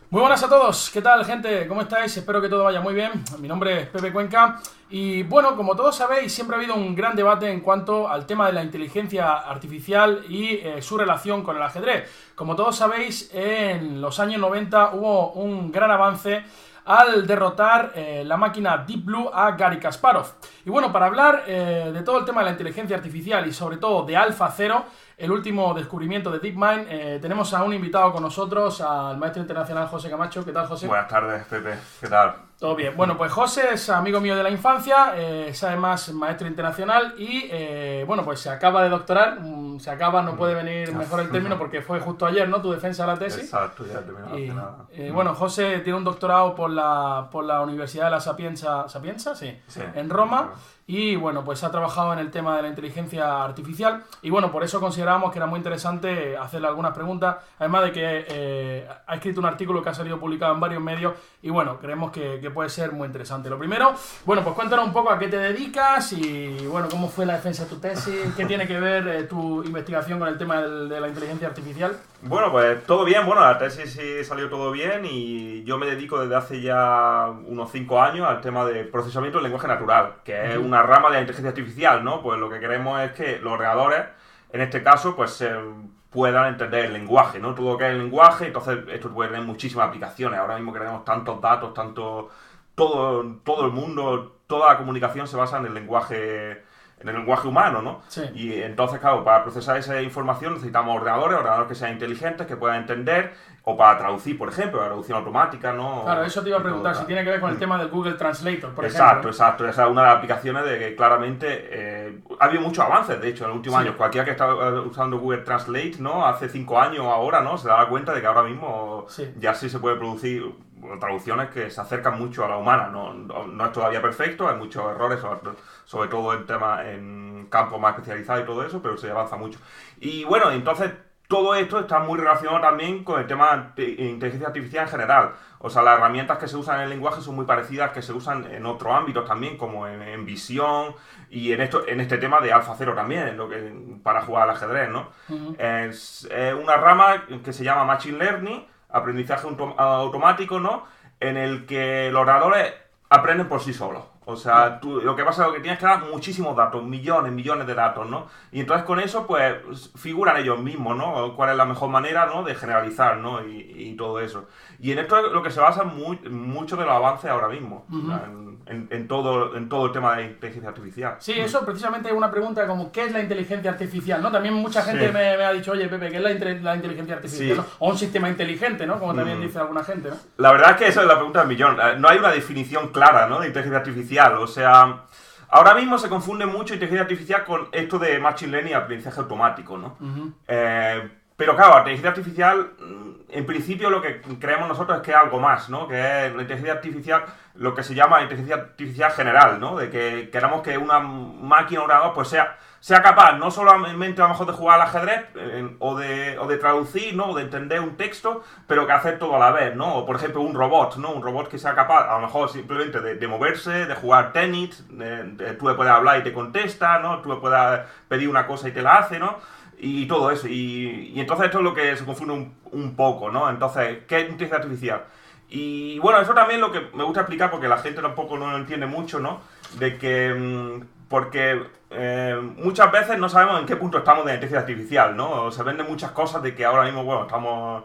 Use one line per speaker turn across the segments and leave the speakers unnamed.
Muy buenas a todos, ¿qué tal, gente? ¿Cómo estáis? Espero que todo vaya muy bien. Mi nombre es Pepe Cuenca y bueno, como todos sabéis, siempre ha habido un gran debate en cuanto al tema de la inteligencia artificial y su relación con el ajedrez. Como todos sabéis, en los años 90 hubo un gran avance al derrotar la máquina Deep Blue a Garry Kasparov. Y bueno, para hablar de todo el tema de la inteligencia artificial y sobre todo de AlphaZero, el último descubrimiento de DeepMind, tenemos a un invitado con nosotros, al maestro internacional José Camacho. ¿Qué tal, José?
Buenas tardes, Pepe. ¿Qué tal?
Todo bien. Bueno, pues José es amigo mío de la infancia, es además maestro internacional y, bueno, pues se acaba de doctorar. Se acaba, no puede venir mejor el término porque fue justo ayer, ¿no? Tu defensa de la tesis.
Exacto, ya terminó hace nada.
Bueno, José tiene un doctorado por la Universidad de la Sapienza, ¿Sapienza? Sí, en Roma. Y bueno, pues ha trabajado en el tema de la inteligencia artificial y bueno, por eso consideramos que era muy interesante hacerle algunas preguntas, además de que ha escrito un artículo que ha salido publicado en varios medios y bueno, creemos que puede ser muy interesante. Lo primero, bueno, pues cuéntanos un poco a qué te dedicas y bueno, cómo fue la defensa de tu tesis, qué tiene que ver tu investigación con el tema de la inteligencia artificial.
Bueno, pues todo bien, bueno, la tesis sí salió todo bien y yo me dedico desde hace ya unos 5 años al tema de procesamiento del lenguaje natural, que es una rama de la inteligencia artificial, ¿no? Pues lo que queremos es que los ordenadores, en este caso, pues puedan entender el lenguaje, ¿no? Todo lo que es el lenguaje, entonces esto puede tener muchísimas aplicaciones. Ahora mismo que tenemos tantos datos, todo el mundo, toda la comunicación se basa en el lenguaje humano, ¿no?
Sí.
Y entonces, claro, para procesar esa información necesitamos ordenadores que sean inteligentes, que puedan entender, o para traducir, por ejemplo, la traducción automática, ¿no?
Claro, eso te iba a preguntar, si tiene que ver con el tema del Google Translator, por ejemplo.
Exacto. Esa es una de las aplicaciones de que claramente ha habido muchos avances, de hecho, en los últimos años. Cualquiera que está usando Google Translate, ¿no? Hace 5 años ahora, ¿no? Se daba cuenta de que ahora mismo ya sí se puede producir traducciones que se acercan mucho a la humana. No es todavía perfecto, hay muchos errores, sobre todo en campos más especializados y todo eso, pero se avanza mucho. Y bueno, entonces todo esto está muy relacionado también con el tema de inteligencia artificial en general. O sea, las herramientas que se usan en el lenguaje son muy parecidas que se usan en otros ámbitos también, como en visión y en este tema de AlphaZero también, para jugar al ajedrez, ¿no? Es una rama que se llama Machine Learning, aprendizaje automático, ¿no? En el que los ordenadores aprenden por sí solos. O sea, lo que pasa es que tienes que dar muchísimos datos, millones de datos, ¿no? Y entonces con eso, pues, figuran ellos mismos, ¿no? Cuál es la mejor manera, ¿no? De generalizar, ¿no? Y todo eso. Y en esto es lo que se basa mucho de los avances ahora mismo, en todo el tema de la inteligencia artificial.
Sí, eso precisamente es una pregunta como ¿qué es la inteligencia artificial? ¿No? También mucha gente me ha dicho, oye, Pepe, ¿qué es la inteligencia artificial?
Sí.
¿No? O un sistema inteligente, ¿no? Como también dice alguna gente, ¿no?
La verdad es que esa es la pregunta del millón. No hay una definición clara, ¿no? De inteligencia artificial. O sea, ahora mismo se confunde mucho inteligencia artificial con esto de Machine Learning y aprendizaje automático, ¿no? Pero claro, la inteligencia artificial, en principio lo que creemos nosotros es que es algo más, ¿no? Que es la inteligencia artificial, lo que se llama inteligencia artificial general, ¿no? De que queramos que una máquina ordenador pues sea capaz no solamente a lo mejor de jugar al ajedrez o de traducir, ¿no? O de entender un texto, pero que hacer todo a la vez, ¿no? O por ejemplo un robot, ¿no? Un robot que sea capaz a lo mejor simplemente de moverse, de jugar tenis, tú le puedes hablar y te contesta, ¿no? Tú le puedes pedir una cosa y te la hace, ¿no? Y todo eso. Y entonces esto es lo que se confunde un poco, ¿no? Entonces, ¿qué es inteligencia artificial? Y bueno, eso también es lo que me gusta explicar porque la gente tampoco no lo entiende mucho, ¿no? De que porque muchas veces no sabemos en qué punto estamos de la inteligencia artificial, ¿no? Se venden muchas cosas de que ahora mismo, bueno, estamos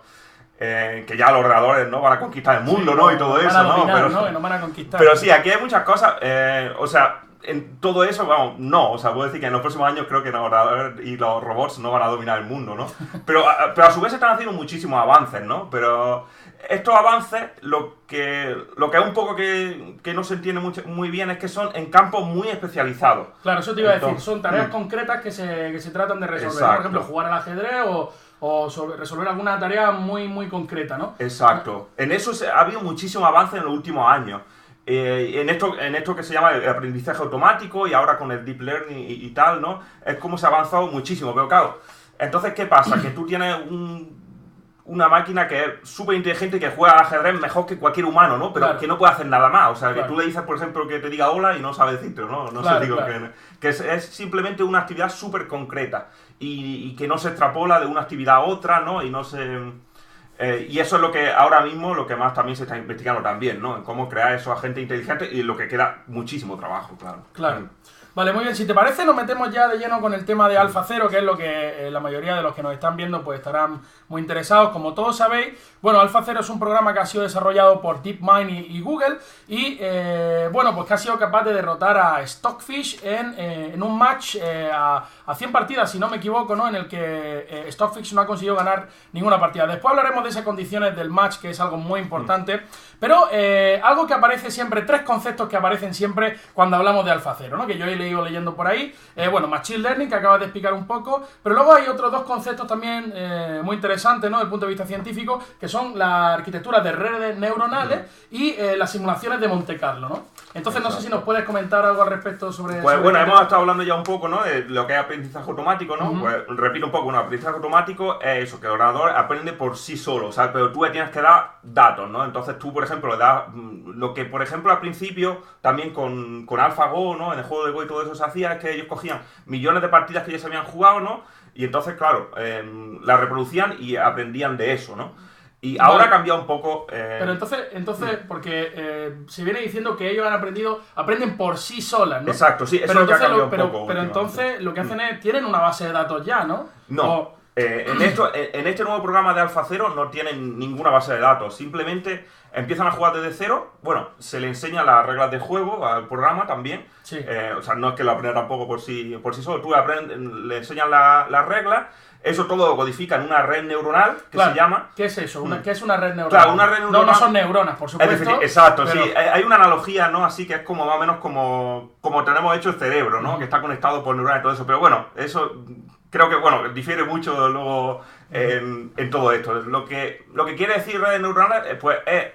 que ya los ordenadores, ¿no? Van a conquistar el mundo, ¿no? Y todo eso, ¿no?
Pero, que nos van a conquistar.
Pero sí, aquí hay muchas cosas, o sea, en todo eso, vamos, no, o sea, puedo decir que en los próximos años creo que los ordenadores y los robots no van a dominar el mundo, ¿no? Pero a su vez están haciendo muchísimos avances, ¿no? Pero estos avances, lo que es un poco que no se entiende muy bien es que son en campos muy especializados.
Claro, eso te iba a decir, son tareas concretas que se tratan de resolver.
Exacto.
Por ejemplo, jugar al ajedrez o resolver alguna tarea muy concreta, ¿no?
Exacto. En eso ha habido muchísimo avance en los últimos años. En esto que se llama el aprendizaje automático y ahora con el deep learning y tal, ¿no? Es como se ha avanzado muchísimo, pero claro, entonces ¿qué pasa? Que tú tienes una máquina que es súper inteligente y que juega al ajedrez mejor que cualquier humano, ¿no? Pero que no puede hacer nada más, o sea, que tú le dices, por ejemplo, que te diga hola y no sabe decirte, ¿no? Que es simplemente una actividad súper concreta y que no se extrapola de una actividad a otra, ¿no? Y no se... Y eso es lo que ahora mismo, lo que más también se está investigando también, ¿no? En cómo crear esos agentes inteligentes y lo que queda muchísimo trabajo, claro.
Claro. Vale, muy bien. Si te parece, nos metemos ya de lleno con el tema de AlphaZero, que es lo que la mayoría de los que nos están viendo pues estarán muy interesados. Como todos sabéis, bueno, AlphaZero es un programa que ha sido desarrollado por DeepMind y Google y, bueno, pues que ha sido capaz de derrotar a Stockfish en un match a 100 partidas, si no me equivoco, ¿no? En el que Stockfish no ha conseguido ganar ninguna partida. Después hablaremos de esas condiciones del match, que es algo muy importante, pero algo que aparece siempre, tres conceptos que aparecen siempre cuando hablamos de AlphaZero, ¿no? Que yo he ido leyendo por ahí. Bueno, Machine Learning, que acabas de explicar un poco, pero luego hay otros dos conceptos también muy interesantes, ¿no? Desde el punto de vista científico, que son la arquitectura de redes neuronales y las simulaciones de Monte Carlo, ¿no? Entonces, no sé si nos puedes comentar algo al respecto sobre eso.
Pues bueno, hemos estado hablando ya un poco, ¿no? De lo que es aprendizaje automático, ¿no? Pues repito un poco, un aprendizaje automático es eso, que el ordenador aprende por sí solo, o sea, pero tú le tienes que dar datos, ¿no? Entonces tú, por ejemplo, le das lo que, por ejemplo, al principio, también con AlphaGo, ¿no? En el juego de Go y todo eso se hacía, es que ellos cogían millones de partidas que ya se habían jugado, ¿no? Y entonces, claro, las reproducían y aprendían de eso, ¿no? Y ahora ha cambiado un poco...
Pero entonces porque se viene diciendo que ellos aprenden por sí solas, ¿no?
Exacto, sí, eso
pero
es lo que ha cambiado un poco.
Pero entonces lo que hacen es, tienen una base de datos ya, ¿no?
No, en este nuevo programa de AlphaZero no tienen ninguna base de datos, simplemente empiezan a jugar desde cero, bueno, se le enseñan las reglas de juego al programa también,
sí.
O sea, no es que lo aprenda tampoco por sí solo, tú le enseñas las reglas. Eso todo lo codifica en una red neuronal, que se llama...
¿Qué es eso? ¿Qué es una red neuronal?
Claro, una red neuronal...
No son neuronas, por supuesto.
Es decir, exacto,
pero...
sí. Hay una analogía, ¿no? Así que es como más o menos como tenemos hecho el cerebro, ¿no? Que está conectado por neuronas y todo eso. Pero bueno, eso creo que, bueno, difiere mucho luego en todo esto. Lo que quiere decir redes neuronales, pues es...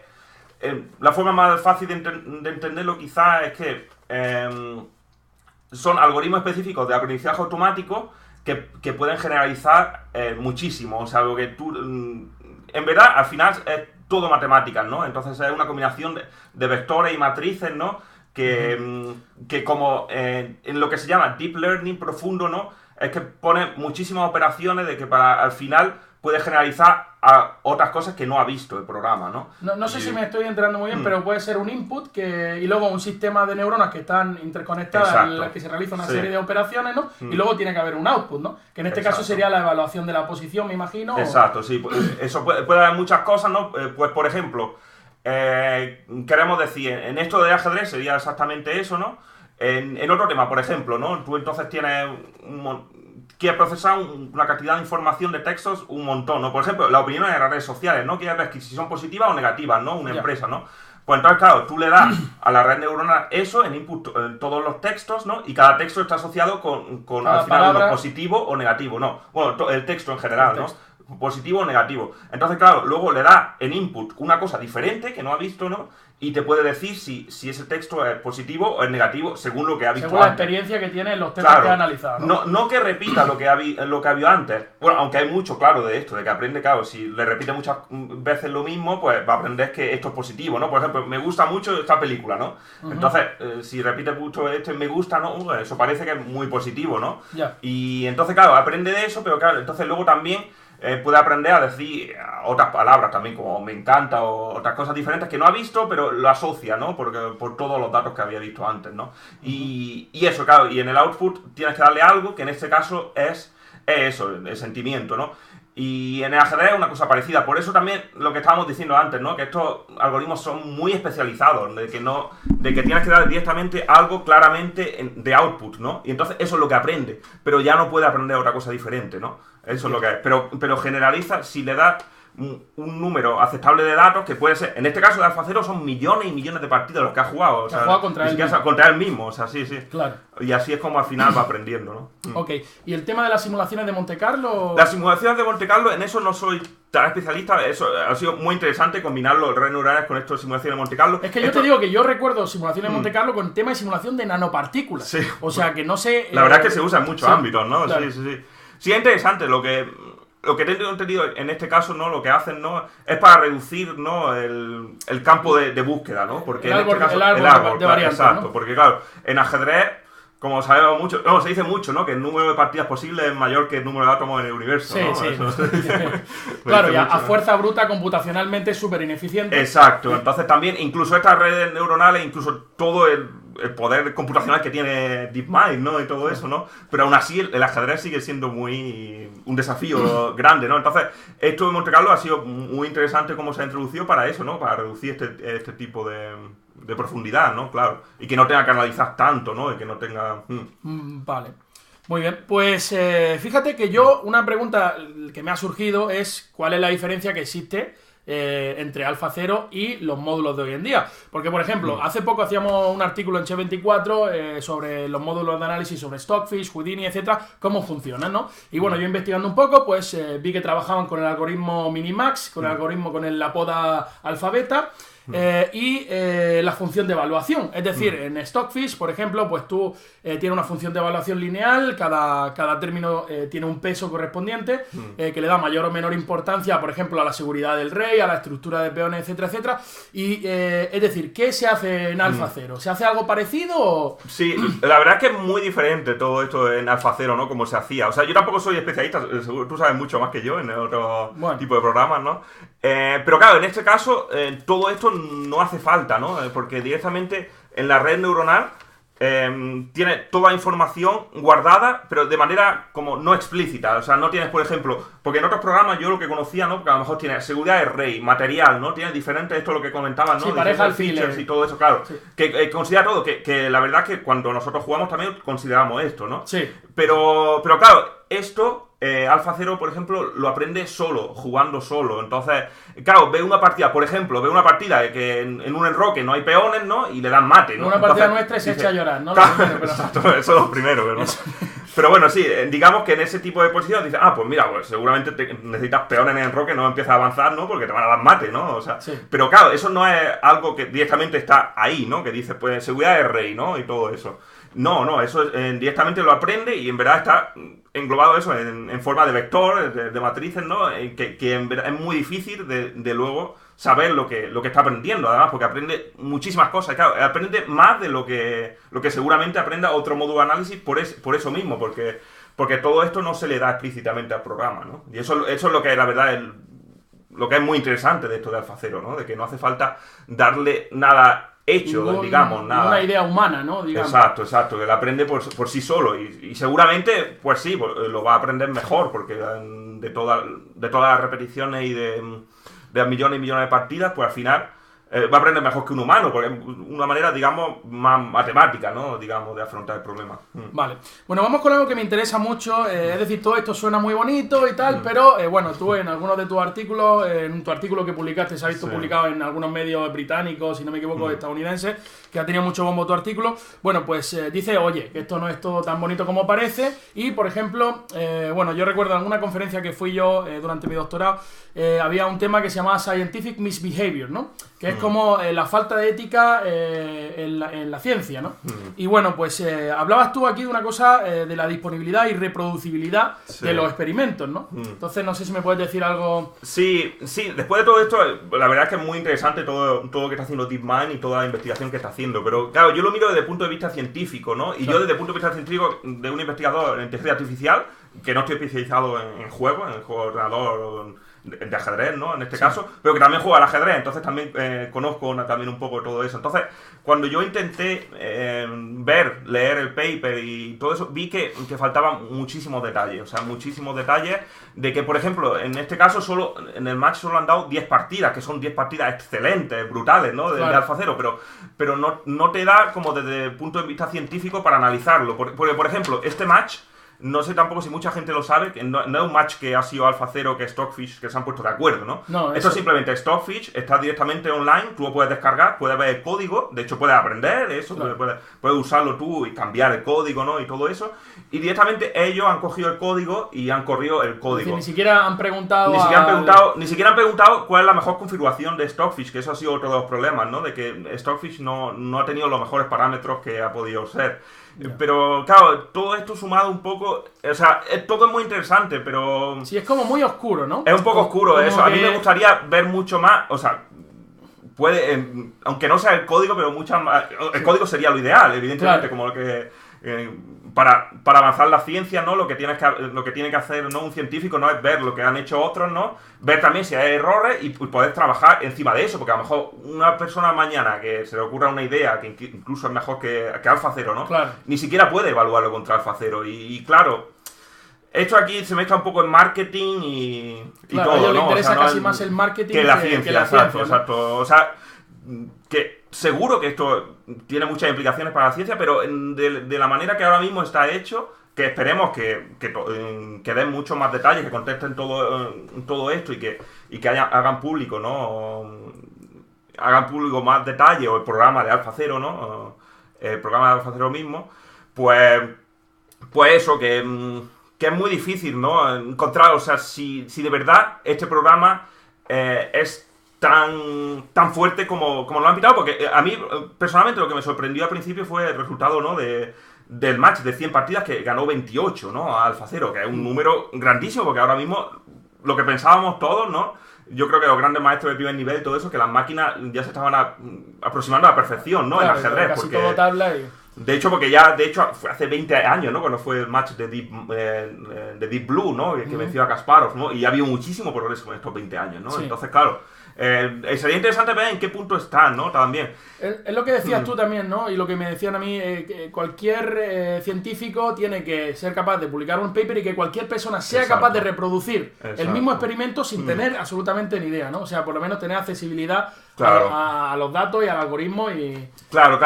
la forma más fácil de entenderlo quizás es que son algoritmos específicos de aprendizaje automático que pueden generalizar muchísimo, o sea, algo que tú... en verdad, al final es todo matemáticas, ¿no? Entonces es una combinación de vectores y matrices, ¿no? Que como en lo que se llama Deep Learning profundo, ¿no? Es que pone muchísimas operaciones de que para al final puede generalizar a otras cosas que no ha visto el programa, ¿no?
No sé si me estoy enterando muy bien, pero puede ser un input y luego un sistema de neuronas que están interconectadas en las que se realiza una serie de operaciones, ¿no? Y luego tiene que haber un output, ¿no? Que en este caso sería la evaluación de la posición, me imagino.
Exacto, sí. Eso puede haber muchas cosas, ¿no? Pues, por ejemplo, queremos decir, en esto de ajedrez sería exactamente eso, ¿no? En otro tema, por ejemplo, ¿no? Tú entonces tienes quieres procesar una cantidad de información de textos un montón, ¿no? Por ejemplo, las opiniones de las redes sociales, ¿no? Quieres ver si son positivas o negativas, ¿no? Una empresa, ¿no? Pues entonces, claro, tú le das a la red neuronal eso en input en todos los textos, ¿no? Y cada texto está asociado con al final uno positivo o negativo, ¿no? Bueno, el texto en general, ¿no? Positivo o negativo. Entonces, claro, luego le da en input una cosa diferente que no ha visto, ¿no? Y te puede decir si ese texto es positivo o es negativo según lo que ha visto
según la experiencia que tiene en los textos que ha analizado, ¿no?
No que repita lo que ha habido antes. Bueno, aunque hay mucho, claro, de esto, de que aprende, claro, si le repite muchas veces lo mismo, pues va a aprender que esto es positivo, ¿no? Por ejemplo, me gusta mucho esta película, ¿no? Entonces, si repite mucho esto y me gusta, ¿no? Eso parece que es muy positivo, ¿no? Y entonces, claro, aprende de eso, pero claro, entonces luego también puede aprender a decir otras palabras también, como me encanta o otras cosas diferentes que no ha visto, pero lo asocia, ¿no? Por todos los datos que había visto antes, ¿no? Y eso, claro, y en el output tienes que darle algo que en este caso es eso, el sentimiento, ¿no? Y en el ajedrez es una cosa parecida. Por eso también lo que estábamos diciendo antes, ¿no? Que estos algoritmos son muy especializados, de que tienes que dar directamente algo claramente de output, ¿no? Y entonces eso es lo que aprende, pero ya no puede aprender otra cosa diferente, ¿no? Eso es lo que es. Pero generaliza si le das un número aceptable de datos, que puede ser, en este caso de AlphaZero son millones y millones de partidos los que ha jugado, o sea, contra él mismo, o sea, sí. Claro. Y así es como al final va aprendiendo, ¿no?
Ok, ¿y el tema de las simulaciones de Monte Carlo?
Las simulaciones de Monte Carlo, en eso no soy tan especialista, eso ha sido muy interesante combinarlo, redes neurales con esto de simulaciones de Monte Carlo.
Es que yo te digo que yo recuerdo simulaciones de Monte Carlo con tema de simulación de nanopartículas. Sí. O sea, que no sé...
La verdad es que se usa en muchos ámbitos, ¿no? Claro. Sí. Sí, es interesante lo que tengo entendido en este caso, ¿no? Lo que hacen, ¿no? Es para reducir, ¿no? El campo de búsqueda, ¿no? Porque
el árbol,
en este caso, el árbol
de variantes,
exacto,
¿no?
porque claro, en ajedrez como sabemos mucho, no, se dice mucho, ¿no? Que el número de partidas posibles es mayor que el número de átomos en el universo,
sí,
¿no?
sí.
Eso
Claro, y a fuerza bruta computacionalmente es súper ineficiente.
Exacto, entonces también, incluso estas redes neuronales, incluso todo el poder computacional que tiene DeepMind, ¿no? Y todo eso, ¿no? Pero aún así el ajedrez sigue siendo un desafío grande, ¿no? Entonces, esto de Monte Carlo ha sido muy interesante cómo se ha introducido para eso, ¿no? Para reducir este tipo de profundidad, ¿no? Claro. Y que no tenga que analizar tanto, ¿no? Y que no tenga...
Vale. Muy bien. Pues fíjate que una pregunta que me ha surgido es ¿cuál es la diferencia que existe entre AlphaZero y los módulos de hoy en día? Porque, por ejemplo, hace poco hacíamos un artículo en Che24 sobre los módulos de análisis, sobre Stockfish, Houdini, etcétera, cómo funcionan, ¿no? Y bueno, yo investigando un poco, pues vi que trabajaban con el algoritmo Minimax, con el algoritmo, con la poda alfabeta, y la función de evaluación. Es decir, en Stockfish, por ejemplo, pues tú tienes una función de evaluación lineal, cada término tiene un peso correspondiente que le da mayor o menor importancia, por ejemplo, a la seguridad del rey, a la estructura de peones, etcétera, etcétera. Y es decir, ¿qué se hace en AlphaZero? ¿Se hace algo parecido o...?
Sí, la verdad es que es muy diferente todo esto en AlphaZero, ¿no? Como se hacía. O sea, yo tampoco soy especialista, seguro, tú sabes mucho más que yo en otro tipo de programas, ¿no? Pero claro, en este caso, todo esto no hace falta, ¿no? Porque directamente en la red neuronal tiene toda la información guardada, pero de manera como no explícita. O sea, no tienes, por ejemplo, porque en otros programas yo lo que conocía, ¿no? Porque a lo mejor tiene seguridad de rey, material, ¿no? Tiene diferentes, esto es lo que comentaban, ¿no?
Sí, pareja al
features y todo eso, claro. Sí. Que considera todo, que la verdad que cuando nosotros jugamos también consideramos esto, ¿no?
Sí.
Pero claro, esto... AlphaZero, por ejemplo, lo aprende solo, jugando solo. Entonces, claro, ve una partida, por ejemplo, ve una partida de que en un enroque no hay peones, ¿no? Y le dan mate, ¿no?
Una partida nuestra y se echa a llorar, ¿no?
Claro, exacto, eso es lo primero, ¿verdad? Pero bueno, sí, digamos que en ese tipo de posiciones dices, pues mira, pues seguramente necesitas peones en el enroque, no empiezas a avanzar, ¿no? Porque te van a dar mate, ¿no? O sea, sí. Pero claro, eso no es algo que directamente está ahí, ¿no? Que dice, pues seguridad de rey, ¿no? Y todo eso. No, eso directamente lo aprende y en verdad está englobado eso en forma de vector, de matrices, ¿no? Que en verdad es muy difícil de luego saber lo que está aprendiendo, además, porque aprende muchísimas cosas. Claro, aprende más de lo que seguramente aprenda otro módulo de análisis por eso mismo, porque todo esto no se le da explícitamente al programa, ¿no? Y eso es lo que la verdad lo que es muy interesante de esto de AlphaZero, ¿no? De que no hace falta darle nada hecho, digamos, nada.
Una idea humana, ¿no? Digamos.
Exacto, que la aprende por sí solo y seguramente, pues sí, lo va a aprender mejor, porque de todas las repeticiones y de millones y millones de partidas, pues al final va a aprender mejor que un humano, porque es una manera, digamos, más matemática, ¿no? Digamos, de afrontar el problema.
Vale. Bueno, vamos con algo que me interesa mucho, es decir, todo esto suena muy bonito y tal, pero, bueno, tú en algunos de tus artículos, en tu artículo que publicaste, se ha visto publicado en algunos medios británicos, si no me equivoco, estadounidenses, que ha tenido mucho bombo tu artículo, bueno, pues dice, oye, que esto no es todo tan bonito como parece, y, por ejemplo, bueno, yo recuerdo en alguna conferencia que fui yo durante mi doctorado, había un tema que se llamaba Scientific Misbehavior, ¿no? Que es como la falta de ética en la ciencia, ¿no? Y bueno, pues hablabas tú aquí de una cosa de la disponibilidad y reproducibilidad de los experimentos, ¿no? Entonces no sé si me puedes decir algo...
Sí, después de todo esto, la verdad es que es muy interesante todo lo que está haciendo DeepMind y toda la investigación que está haciendo, pero claro, yo lo miro desde el punto de vista científico, ¿no? Y yo desde el punto de vista científico de un investigador en inteligencia artificial, que no estoy especializado en juegos, en el juego de ordenador de ajedrez, ¿no? En este caso, pero que también juega al ajedrez, entonces también conozco también un poco todo eso. Entonces, cuando yo intenté leer el paper y todo eso, vi que faltaban muchísimos detalles, o sea, muchísimos detalles de que, por ejemplo, en este caso en el match solo han dado 10 partidas, que son 10 partidas excelentes, brutales, ¿no? De AlphaZero, pero no te da como desde el punto de vista científico para analizarlo. Porque, por ejemplo, este match, no sé tampoco si mucha gente lo sabe, que no es un match que ha sido AlphaZero, que Stockfish, que se han puesto de acuerdo, ¿no?
No,
esto es simplemente Stockfish, está directamente online, tú lo puedes descargar, puedes ver el código, de hecho puedes aprender eso, puedes usarlo tú y cambiar el código, ¿no? Y todo eso. Y directamente ellos han cogido el código y han corrido el código. Es decir,
ni siquiera han preguntado...
Ni siquiera han preguntado cuál es la mejor configuración de Stockfish, que eso ha sido otro de los problemas, ¿no? De que Stockfish no ha tenido los mejores parámetros que ha podido ser. Pero claro, todo esto sumado un poco, o sea, todo es muy interesante, pero...
Sí, es como muy oscuro, ¿no?
Es un poco oscuro eso, a mí me gustaría ver mucho más, o sea, aunque no sea el código, pero mucha más... El código sería lo ideal, evidentemente, claro. Como Para avanzar la ciencia, ¿no? Lo que tiene que hacer, ¿no? Un científico no es ver lo que han hecho otros, ¿no? Ver también si hay errores y poder trabajar encima de eso, porque a lo mejor una persona mañana que se le ocurra una idea que incluso es mejor que AlphaZero, ¿no?
Claro.
Ni siquiera puede evaluarlo contra AlphaZero y claro, esto aquí se mezcla un poco en marketing y
claro,
todo,
a ellos
¿no?
le interesa
no
casi más el marketing
que la ciencia,
¿no?
exacto. O sea, que seguro que esto tiene muchas implicaciones para la ciencia, pero de la manera que ahora mismo está hecho, que esperemos que den muchos más detalles, que contesten todo esto y que hagan público, ¿no? Hagan público más detalles, o el programa de AlphaZero, ¿no? El programa de AlphaZero mismo, pues eso, que es muy difícil, ¿no? Encontrar, o sea, si de verdad este programa es tan fuerte como lo han pintado, porque a mí personalmente lo que me sorprendió al principio fue el resultado, ¿no? Del match de 100 partidas, que ganó 28, ¿no? A AlphaZero, que es un número grandísimo, porque ahora mismo lo que pensábamos todos, ¿no? Yo creo que los grandes maestros de primer nivel y todo eso, que las máquinas ya se estaban aproximando a la perfección, ¿no?
Claro,
en ajedrez.
casi
porque
todo tabla y...
De hecho, fue hace 20 años, ¿no? Cuando fue el match de Deep Blue, ¿no? Que venció a Kasparov, ¿no? Y ha habido muchísimo progreso en estos 20 años, ¿no? Sí. Entonces, claro, sería interesante ver en qué punto están, ¿no? También.
Es lo que decías tú también, ¿no? Y lo que me decían a mí, que cualquier científico tiene que ser capaz de publicar un paper y que cualquier persona sea capaz de reproducir el mismo experimento sin tener absolutamente ni idea, ¿no? O sea, por lo menos tener accesibilidad a los datos y al algoritmo y...
Claro,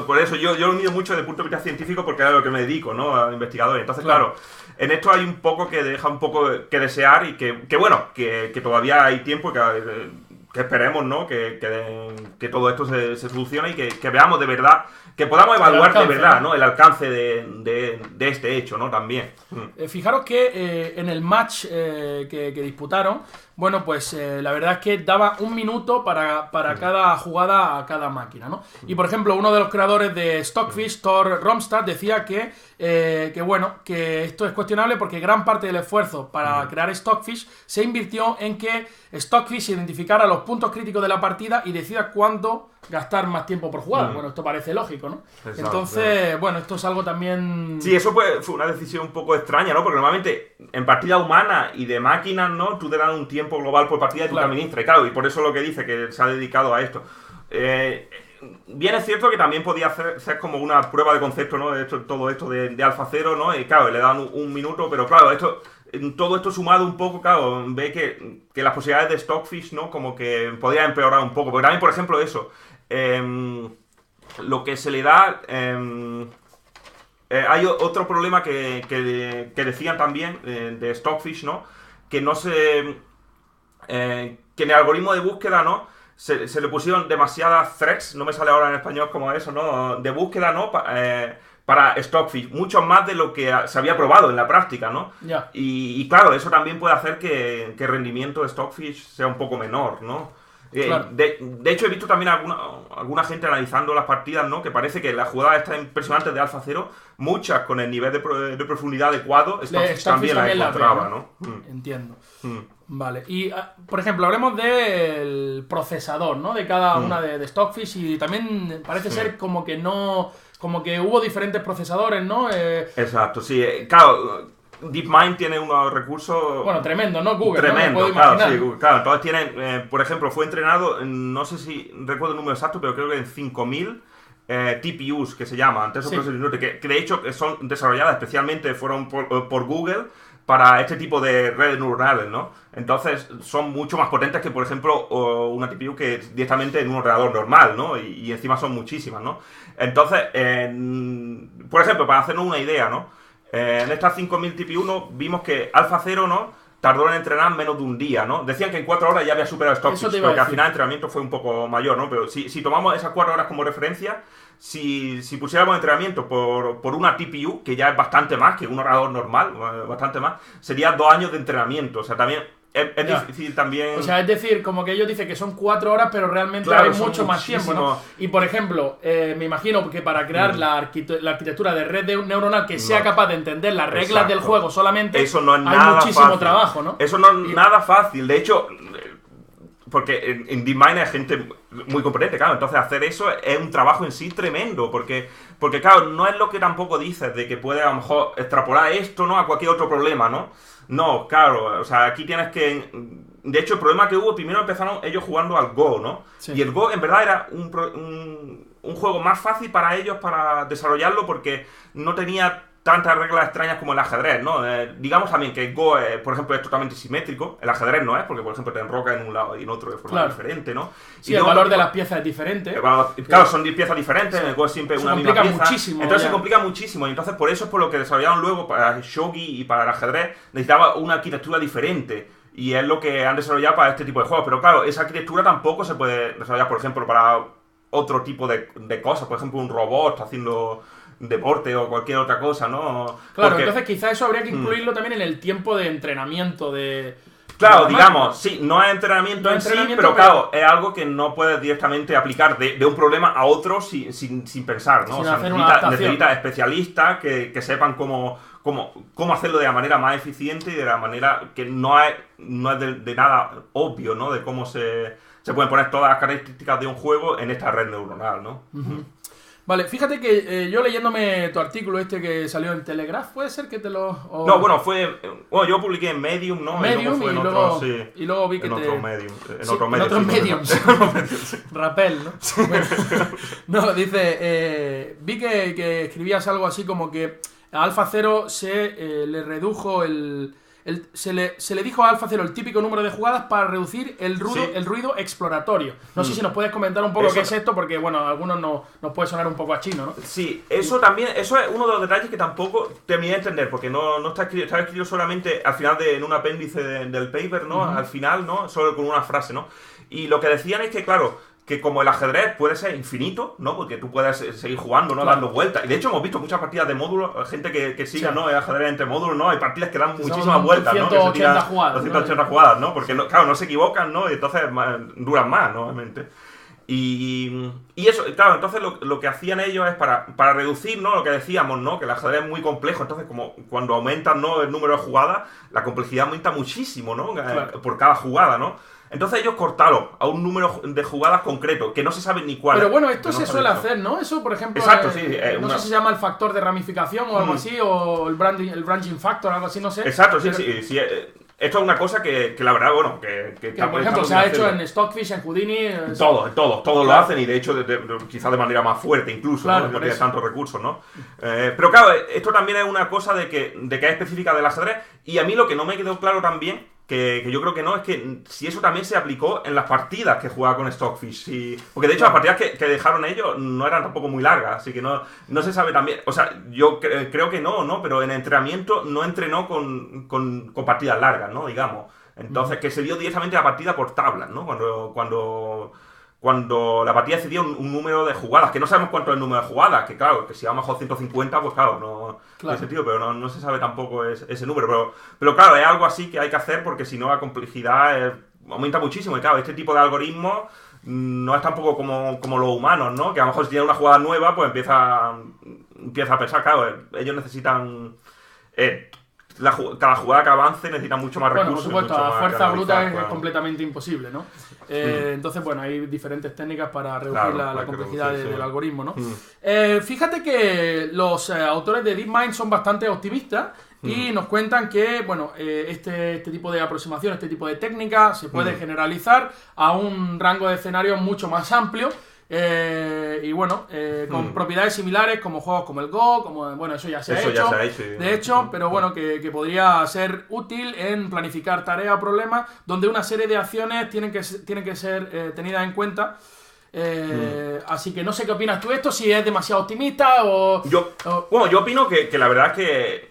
por eso yo lo mido mucho desde el punto de vista científico, porque es a lo que me dedico, ¿no? A investigador. Entonces, claro, en esto hay un poco que deja un poco que desear y que bueno, que todavía hay tiempo, que esperemos, ¿no? Que todo esto se solucione y que veamos de verdad, que podamos evaluar de verdad, ¿no? El alcance de este hecho, ¿no? También.
Fijaros que en el match que disputaron, bueno, pues la verdad es que daba un minuto para cada jugada a cada máquina, ¿no? Y por ejemplo, uno de los creadores de Stockfish, Thor Romstad, decía que esto es cuestionable porque gran parte del esfuerzo para crear Stockfish se invirtió en que Stockfish identificara los puntos críticos de la partida y decida cuándo gastar más tiempo por jugada. Bueno, esto parece lógico, ¿no? Exacto, entonces, bueno, esto es algo también...
Sí, eso fue una decisión un poco extraña, ¿no? Porque normalmente en partida humana y de máquinas, ¿no? Tú te dan un tiempo global por partida y tú te administras. Y claro, y por eso lo que dice, que se ha dedicado a esto. Bien es cierto que también podía ser como una prueba de concepto, ¿no? Todo esto de AlphaZero, ¿no? Y claro, le dan un minuto, pero claro, todo esto sumado un poco, claro, ve que las posibilidades de Stockfish, ¿no? Como que podría empeorar un poco. Porque también, por ejemplo, eso, lo que se le da... hay otro problema que decían también de Stockfish, ¿no? Que no se... que en el algoritmo de búsqueda, ¿no? Se le pusieron demasiadas threads, no me sale ahora en español como eso, ¿no? De búsqueda, ¿no? Para Stockfish, mucho más de lo que se había probado en la práctica, ¿no?
Yeah.
Y claro, eso también puede hacer que el rendimiento de Stockfish sea un poco menor, ¿no? Claro. De hecho, he visto también alguna gente analizando las partidas, ¿no? Que parece que las jugadas estas impresionantes de AlphaZero, muchas con el nivel de profundidad adecuado, Stockfish también las encontraba, ¿no?
Entiendo. Vale, y por ejemplo, hablemos del procesador, ¿no? De cada una de Stockfish, y también parece ser como que hubo diferentes procesadores, ¿no?
Exacto, sí, claro. DeepMind tiene unos recursos...
Bueno, tremendo, ¿no? Google,
tremendo,
¿no?
Claro, sí, Google, claro. Entonces tienen, por ejemplo, fue entrenado, no sé si recuerdo el número exacto, pero creo que en 5000 TPUs, que se llaman, Tensor Processing Unit, que de hecho son desarrolladas especialmente, fueron por Google para este tipo de redes neuronales, ¿no? Entonces son mucho más potentes que, por ejemplo, una TPU que directamente en un ordenador normal, ¿no? Y encima son muchísimas, ¿no? Entonces, por ejemplo, para hacernos una idea, ¿no? En estas 5000 TPU, ¿no? Vimos que AlphaZero, ¿no? Tardó en entrenar menos de un día, ¿no? Decían que en 4 horas ya había superado Stockfish, pero que al final el entrenamiento fue un poco mayor, ¿no? Pero si tomamos esas 4 horas como referencia, si pusiéramos entrenamiento por una TPU, que ya es bastante más que un ordenador normal, bastante más, sería 2 años de entrenamiento. O sea, también es difícil también...
O sea, es decir, como que ellos dicen que son 4 horas, pero realmente hay mucho más tiempo, ¿no? Y por ejemplo, me imagino que para crear la arquitectura de red neuronal que sea capaz de entender las reglas del juego solamente,
eso no es
hay
nada
muchísimo
fácil.
trabajo, ¿no?
Eso no es nada fácil. De hecho, porque en DeepMind hay gente muy competente, claro, entonces hacer eso es un trabajo en sí tremendo, porque claro, no es lo que tampoco dices, de que puedes a lo mejor extrapolar esto, ¿no?, a cualquier otro problema, ¿no? No, claro, o sea, aquí tienes que... De hecho, el problema que hubo, primero empezaron ellos jugando al Go, ¿no? Sí. Y el Go en verdad era un juego más fácil para ellos para desarrollarlo porque no tenía tantas reglas extrañas como el ajedrez, ¿no? Digamos también que el Go, por ejemplo, es totalmente simétrico. El ajedrez no es, porque, por ejemplo, te enroca en un lado y en otro de forma diferente, ¿no?
Sí, el valor de las piezas es diferente.
Claro, son 10 piezas diferentes, en el Go es siempre una misma pieza.
Muchísimo,
entonces se complica muchísimo. Y entonces, por eso es por lo que desarrollaron luego para el Shogi y para el ajedrez, necesitaba una arquitectura diferente. Y es lo que han desarrollado para este tipo de juegos. Pero claro, esa arquitectura tampoco se puede desarrollar, por ejemplo, para otro tipo de cosas. Por ejemplo, un robot haciendo deporte o cualquier otra cosa, ¿no?
Claro, porque... entonces quizás eso habría que incluirlo también en el tiempo de entrenamiento de...
Claro, digamos, sí, no es entrenamiento en sí, pero claro, es algo que no puedes directamente aplicar de un problema a otro sin pensar, ¿no? O sea, necesita especialistas que sepan cómo hacerlo de la manera más eficiente y de la manera que no es de nada obvio, ¿no? De cómo se pueden poner todas las características de un juego en esta red neuronal, ¿no?
Vale, fíjate que yo leyéndome tu artículo que salió en Telegraph, ¿puede ser que te lo...?
No, bueno, yo publiqué en Medium, ¿no?
Medium y luego vi que
en
te...
Otro Medium,
en otros Mediums. Rappel, ¿no? Sí. Bueno, no, dice... vi que escribías algo así como que a AlphaZero le redujo se le dijo a AlphaZero el típico número de jugadas para reducir el ruido exploratorio. No sé si nos puedes comentar un poco qué es esto, porque bueno, a algunos nos puede sonar un poco a chino, ¿no?
Sí, eso es uno de los detalles que tampoco terminé de entender, porque no está escrito solamente al final en un apéndice del paper, ¿no? Al final, ¿no? Solo con una frase, ¿no? Y lo que decían es que, claro, que como el ajedrez puede ser infinito, ¿no? Porque tú puedes seguir jugando, ¿no? Claro. Dando vueltas. Y de hecho hemos visto muchas partidas de módulos, gente que siga, ¿no? El ajedrez entre módulos, ¿no? Hay partidas que dan muchísimas vueltas, ¿no?
280 jugadas.
280 jugadas, ¿no? Porque, claro, no se equivocan, ¿no? Y entonces duran más, ¿no? Obviamente. Y eso, claro, entonces lo que hacían ellos es para reducir, ¿no? Lo que decíamos, ¿no? Que el ajedrez es muy complejo, entonces como cuando aumentan, ¿no? El número de jugadas, la complejidad aumenta muchísimo, ¿no? Claro. Por cada jugada, ¿no? Entonces ellos cortaron a un número de jugadas concreto, que no se sabe ni cuál.
Pero bueno, esto se suele hacer, ¿no? Eso, por ejemplo,
exacto, sí,
no sé si se llama el factor de ramificación o algo así, o el branching factor, algo así, no sé.
Exacto, sí. Esto es una cosa que la verdad, bueno, que
por ejemplo, se ha hecho en Stockfish, en Houdini...
Todos lo hacen, y de hecho quizás de manera más fuerte incluso, claro, ¿no? No tiene tantos recursos, ¿no? Pero claro, esto también es una cosa de que es específica del ajedrez, y a mí lo que no me quedó claro también, que yo creo que no, es que si eso también se aplicó en las partidas que jugaba con Stockfish. Porque de hecho las partidas que dejaron ellos no eran tampoco muy largas, así que no se sabe también. O sea, yo creo que no, pero en entrenamiento no entrenó con partidas largas, ¿no? Digamos. Entonces, que se dio directamente la partida por tablas, ¿no? Cuando la partida se dio un número de jugadas, que no sabemos cuánto es el número de jugadas, que claro, que si a lo mejor 150, pues claro, no tiene sentido, pero no se sabe tampoco ese número. Pero claro, es algo así que hay que hacer, porque si no la complejidad aumenta muchísimo. Y claro, este tipo de algoritmos no es tampoco como los humanos, ¿no? Que a lo mejor si tiene una jugada nueva, pues empieza a pensar, claro, ellos necesitan... cada jugada que avance necesita mucho más recursos.
Por supuesto, a fuerza bruta es completamente imposible, ¿no? Entonces, bueno, hay diferentes técnicas para reducir la complejidad del algoritmo, ¿no? Fíjate que los autores de DeepMind son bastante optimistas y nos cuentan que, bueno, este tipo de aproximación, este tipo de técnica se puede generalizar a un rango de escenarios mucho más amplio. Y bueno, con propiedades similares como juegos como el Go, bueno, eso ya se ha hecho, de hecho, pero bueno, que podría ser útil en planificar tareas o problemas donde una serie de acciones tienen que ser tenidas en cuenta. Así que no sé qué opinas tú de esto, si es demasiado optimista o...
Yo opino que la verdad es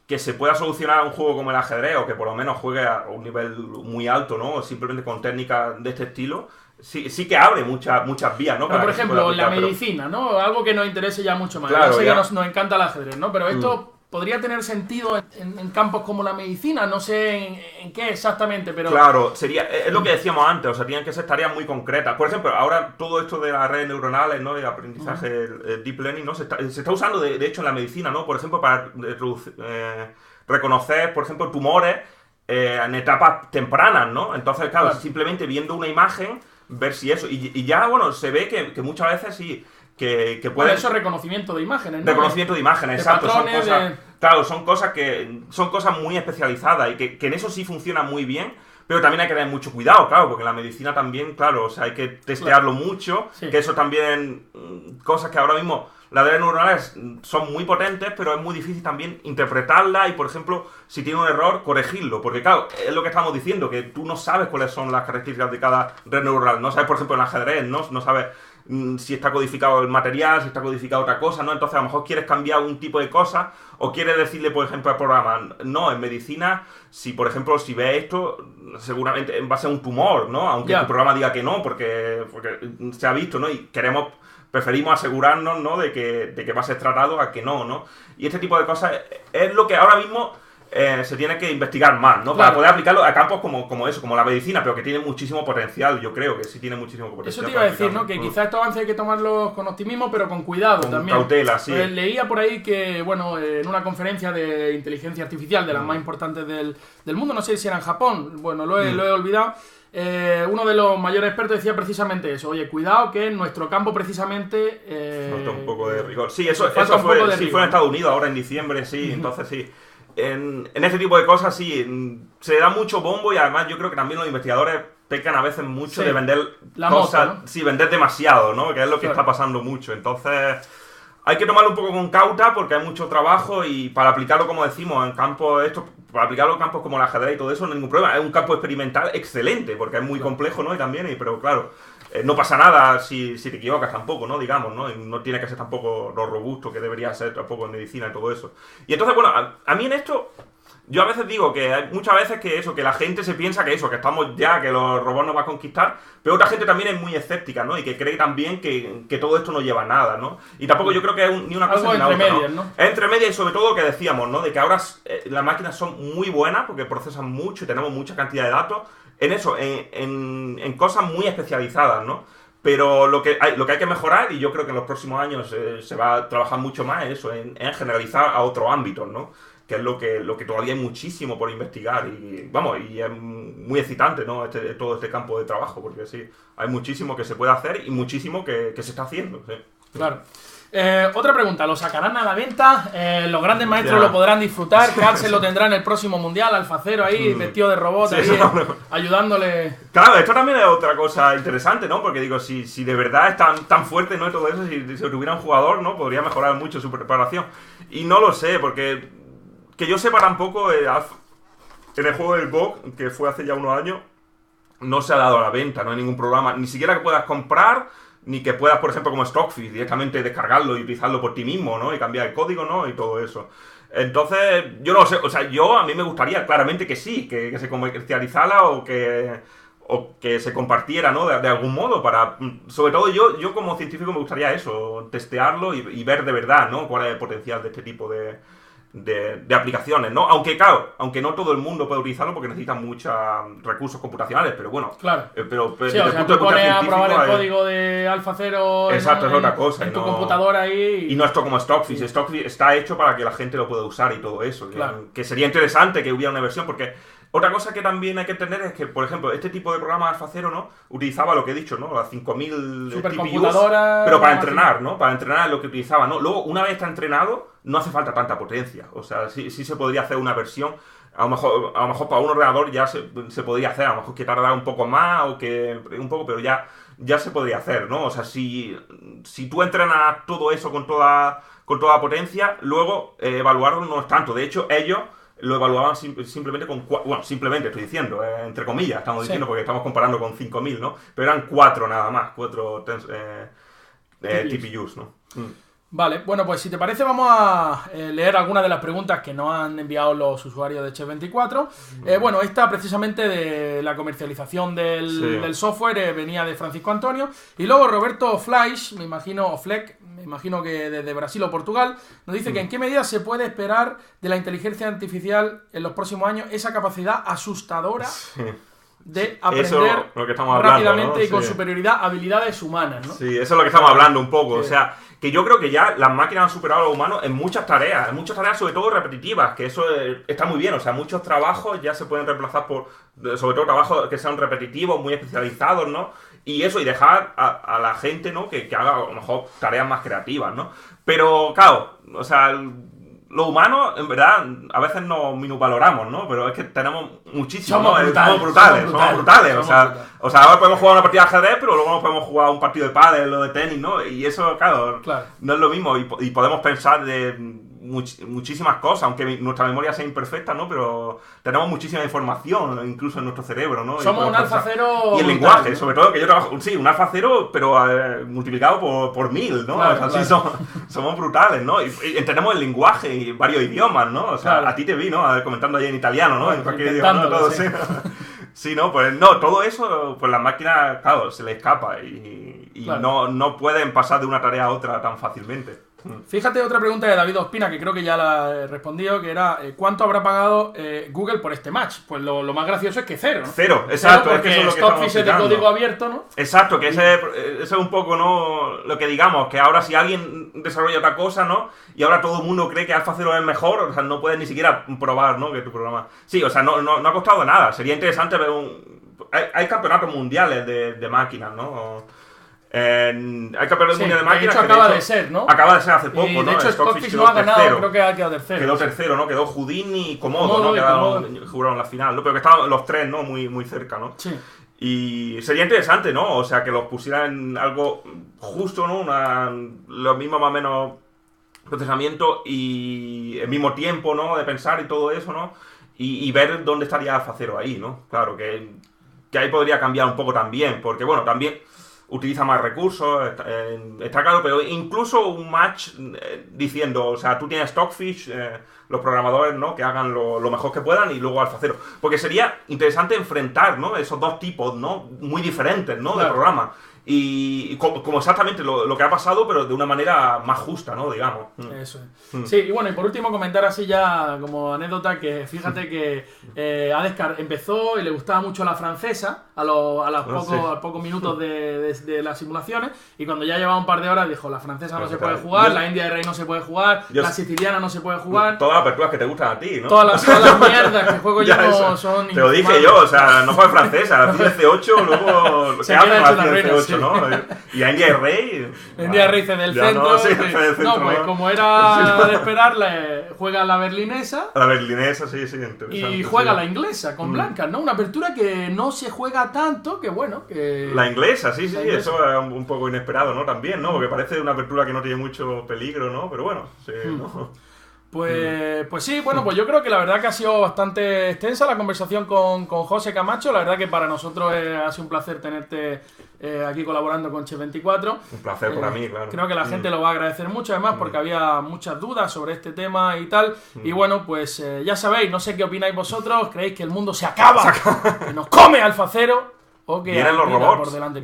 que se pueda solucionar un juego como el ajedrez, o que por lo menos juegue a un nivel muy alto, ¿no? Simplemente con técnicas de este estilo. Sí que abre muchas vías, ¿no?
Pero, por ejemplo, la medicina, ¿no? Algo que nos interese ya mucho más. Claro, ya sé que nos encanta el ajedrez, ¿no? Pero esto podría tener sentido en campos como la medicina, no sé en qué exactamente, pero...
Claro, es lo que decíamos antes, o sea, tienen que ser tareas muy concretas. Por ejemplo, ahora todo esto de las redes neuronales, ¿no? Y el aprendizaje, el deep learning, ¿no? Se está usando, de hecho, en la medicina, ¿no? Por ejemplo, para reconocer, por ejemplo, tumores en etapas tempranas, ¿no? Entonces, claro, simplemente viendo una imagen, ver si eso... Y ya, bueno, se ve que muchas veces sí... Que puede...
Bueno, eso es reconocimiento de imágenes, ¿no?
Reconocimiento de imágenes, exacto.
Patrones,
son cosas, claro, son cosas muy especializadas y que en eso sí funciona muy bien, pero también hay que tener mucho cuidado, claro, porque en la medicina también, claro, o sea, hay que testearlo mucho, que eso también, cosas que ahora mismo las redes neuronales son muy potentes, pero es muy difícil también interpretarlas y, por ejemplo, si tiene un error, corregirlo, porque claro, es lo que estamos diciendo, que tú no sabes cuáles son las características de cada red neuronal, no sabes, por ejemplo, en ajedrez, no sabes si está codificado el material, si está codificado otra cosa, ¿no? Entonces a lo mejor quieres cambiar un tipo de cosa o quieres decirle, por ejemplo, al programa, no, en medicina, si por ejemplo, si ves esto, seguramente va a ser un tumor, ¿no? Aunque tu programa diga que no, porque se ha visto, ¿no? Y preferimos asegurarnos, ¿no? de que va a ser tratado a que no. Y este tipo de cosas es lo que ahora mismo se tiene que investigar más, ¿no? Claro. Para poder aplicarlo a campos como eso, como la medicina, pero que tiene muchísimo potencial, yo creo que sí tiene muchísimo potencial.
Eso te iba a decir, ¿no? Que quizás estos avances hay que tomarlos con optimismo, pero con cuidado también.
Cautela, sí.
Leía por ahí que, bueno, en una conferencia de inteligencia artificial, de las más importantes del mundo, no sé si era en Japón, bueno, lo he olvidado, uno de los mayores expertos decía precisamente eso, oye, cuidado que en nuestro campo precisamente...
falta un poco de rigor. Sí, eso fue en Estados Unidos, ahora en diciembre, sí, entonces sí. En este tipo de cosas sí, se da mucho bombo y además yo creo que también los investigadores pecan a veces mucho de vender cosas, ¿no? Sí, vender demasiado, ¿no? Que es lo que está pasando mucho. Entonces hay que tomarlo un poco con cauta porque hay mucho trabajo y para aplicarlo, como decimos, en campos para aplicarlo en campos como el ajedrez y todo eso, no hay ningún problema. Es un campo experimental excelente porque es muy complejo, ¿no? Y también, pero claro, no pasa nada si te equivocas tampoco, ¿no? Digamos, ¿no? No tiene que ser tampoco lo robusto que debería ser tampoco en medicina y todo eso. Y entonces, bueno, a mí en esto, yo a veces digo que hay muchas veces que la gente se piensa que estamos ya, que los robots nos van a conquistar, pero otra gente también es muy escéptica, ¿no? Y que cree también que todo esto no lleva a nada, ¿no? Y tampoco yo creo que es ni una cosa ni la otra, ¿no? Es entre medias y sobre todo lo que decíamos, ¿no? De que ahora las máquinas son muy buenas porque procesan mucho y tenemos mucha cantidad de datos, en eso, en cosas muy especializadas, ¿no? Pero lo que hay que mejorar, y yo creo que en los próximos años se va a trabajar mucho más, es eso, en generalizar a otros ámbitos, ¿no? Que es lo que todavía hay muchísimo por investigar y es muy excitante, ¿no? Todo este campo de trabajo, porque sí, hay muchísimo que se puede hacer y muchísimo que se está haciendo, ¿sí?
Claro. Otra pregunta, ¿lo sacarán a la venta? ¿Los grandes maestros lo podrán disfrutar? ¿Carlsen lo tendrá en el próximo mundial? Alfacero ahí, vestido de robot, ahí, ayudándole.
Claro, esto también es otra cosa interesante, ¿no? Porque digo, si de verdad es tan fuerte, ¿no? Todo eso, si tuviera un jugador, ¿no? Podría mejorar mucho su preparación. Y no lo sé, porque que yo sepa tampoco, en el juego del GOG, que fue hace ya unos años, no se ha dado a la venta, no hay ningún programa, ni siquiera que puedas comprar, ni que puedas, por ejemplo, como Stockfish, directamente descargarlo y utilizarlo por ti mismo, ¿no? Y cambiar el código, ¿no? Y todo eso. Entonces, yo no sé, o sea, a mí me gustaría claramente que sí, que se comercializara o que se compartiera, ¿no? De algún modo para... Sobre todo yo como científico me gustaría eso, testearlo y ver de verdad, ¿no? Cuál es el potencial de este tipo de aplicaciones, ¿no? Aunque no todo el mundo puede utilizarlo porque necesita muchos recursos computacionales, pero bueno.
Claro.
Pero
sí, o sea, tú pones a probar el código de AlphaZero
exacto, es otra cosa.
En tu computadora ahí.
Y no esto como Stockfish. Sí. Stockfish está hecho para que la gente lo pueda usar y todo eso. Claro. Que sería interesante que hubiera una versión porque... Otra cosa que también hay que entender es que, por ejemplo, este tipo de programa AlphaZero, ¿no? Utilizaba lo que he dicho, ¿no? Las 5000 TPUs, pero para entrenar, ¿no? Para entrenar lo que utilizaba, ¿no? Luego, una vez está entrenado, no hace falta tanta potencia. O sea, sí se podría hacer una versión. A lo mejor para un ordenador ya se podría hacer. A lo mejor que tardará un poco más o que un poco, pero ya se podría hacer, ¿no? O sea, si tú entrenas todo eso con toda potencia, luego evaluarlo no es tanto. De hecho, ellos lo evaluaban simplemente simplemente estoy diciendo, entre comillas, estamos diciendo porque estamos comparando con 5000, ¿no? Pero eran 4 nada más, 4 TPUs, ¿no?
Vale, bueno, pues si te parece vamos a leer algunas de las preguntas que nos han enviado los usuarios de Chef24. Bueno, esta precisamente de la comercialización del software venía de Francisco Antonio. Y luego Roberto Fleisch, me imagino que desde Brasil o Portugal, nos dice que en qué medida se puede esperar de la inteligencia artificial en los próximos años esa capacidad asustadora de aprender
lo que estamos
rápidamente,
hablando, ¿no?
y con superioridad habilidades humanas, ¿no?
Sí, eso es lo que estamos hablando un poco. O sea, que yo creo que ya las máquinas han superado a los humanos en muchas tareas sobre todo repetitivas, que eso está muy bien, o sea, muchos trabajos ya se pueden reemplazar por, sobre todo trabajos que sean repetitivos, muy especializados, ¿no? Y eso, y dejar a la gente, ¿no? Que haga a lo mejor tareas más creativas, ¿no? Pero, claro, o sea, los humanos, en verdad, a veces nos minusvaloramos, ¿no? Pero es que tenemos muchísimo,
somos
¿no?
brutales,
Somos brutales. O sea, ahora podemos jugar una partida de ajedrez, pero luego no podemos jugar un partido de pádel o de tenis, ¿no? Y eso, claro, no es lo mismo. Y podemos pensar de muchísimas cosas, aunque nuestra memoria sea imperfecta, ¿no? Pero tenemos muchísima información, incluso en nuestro cerebro, ¿no?
Somos un alfa cero.
Y el lenguaje, ¿no? Sobre todo, que yo trabajo, sí, un alfa cero, pero multiplicado por 1000, ¿no?
Claro,
o sea, sí, somos brutales, ¿no? Y entendemos el lenguaje y varios idiomas, ¿no? O sea, a ti te vi, ¿no? Comentando ahí en italiano, ¿no? En cualquier idioma, ¿no? Todo, sí. Sí, no, pues no, todo eso, pues las máquinas, claro, se les escapa y no pueden pasar de una tarea a otra tan fácilmente.
Fíjate otra pregunta de David Ospina, que creo que ya la he respondido, que era ¿cuánto habrá pagado Google por este match? Pues lo más gracioso es que cero, ¿no?
Cero, exacto.
Porque
eso es lo que
Stockfish es de código abierto, ¿no?
Exacto, que ese es un poco, ¿no? Lo que digamos, que ahora si alguien desarrolla otra cosa, ¿no? Y ahora todo el mundo cree que AlphaZero es mejor, o sea, no puedes ni siquiera probar, ¿no? Que tu programa... Sí, o sea, no ha costado nada. Sería interesante ver hay campeonatos mundiales de máquinas, ¿no? Hay campeonatos mundiales de máquinas.
De hecho, acaba de ser, ¿no?
Acaba de ser hace poco, ¿no?
De hecho, Stockfish no ha ganado, creo que ha quedado tercero.
Quedó tercero, ¿no? Quedó Houdini y Komodo, ¿no? Jugaron la final, ¿no? Pero que estaban los tres, ¿no? Muy cerca, ¿no?
Sí.
Y sería interesante, ¿no? O sea, que los pusieran algo justo, ¿no? Lo mismo más o menos procesamiento y el mismo tiempo, ¿no? De pensar y todo eso, ¿no? Y ver dónde estaría AlphaZero ahí, ¿no? Claro, que ahí podría cambiar un poco también, porque, bueno, también utiliza más recursos, está claro, pero incluso un match diciendo, o sea, tú tienes Stockfish, los programadores, ¿no? Que hagan lo mejor que puedan y luego AlphaZero. Porque sería interesante enfrentar, ¿no? Esos dos tipos, ¿no? Muy diferentes, ¿no? Claro. De programa. Y como exactamente lo que ha pasado, pero de una manera más justa, ¿no? Digamos.
Eso es. Sí, y bueno, y por último comentar así ya como anécdota que fíjate que Adescar empezó y le gustaba mucho la francesa a los pocos minutos de las simulaciones, y cuando ya llevaba un par de horas dijo, la francesa no se puede jugar, la India de Rey no se puede jugar, la siciliana no se puede jugar.
Todas las aperturas que te gustan a ti, ¿no?
Todas las mierdas que juego yo no son...
Te lo dije yo, o sea, no juegues francesa, la C8 luego...
Se queda hecho la reina,
C8, ¿no? Y a India Rey...
India Rey cede el centro.
No, sí, cede el centro,
pues como era de esperarle, juega la berlinesa.
La berlinesa, sí, interesante.
Y juega la inglesa con blancas, ¿no? Una apertura que no se juega tanto, que bueno, que...
La inglesa, sí, eso es un poco inesperado, ¿no? También, ¿no? Porque parece una apertura que no tiene mucho peligro, ¿no? Pero bueno, sí, ¿no?
Pues sí, bueno, pues yo creo que la verdad que ha sido bastante extensa la conversación con José Camacho. La verdad que para nosotros ha sido un placer tenerte aquí colaborando con Chess24.
Un placer para mí, claro.
Creo que la gente lo va a agradecer mucho, además, porque había muchas dudas sobre este tema y tal. Y bueno, pues ya sabéis, no sé qué opináis vosotros. ¿Creéis que el mundo se acaba? ¿Que nos come AlphaZero? ¿O que
vienen los robots
por delante?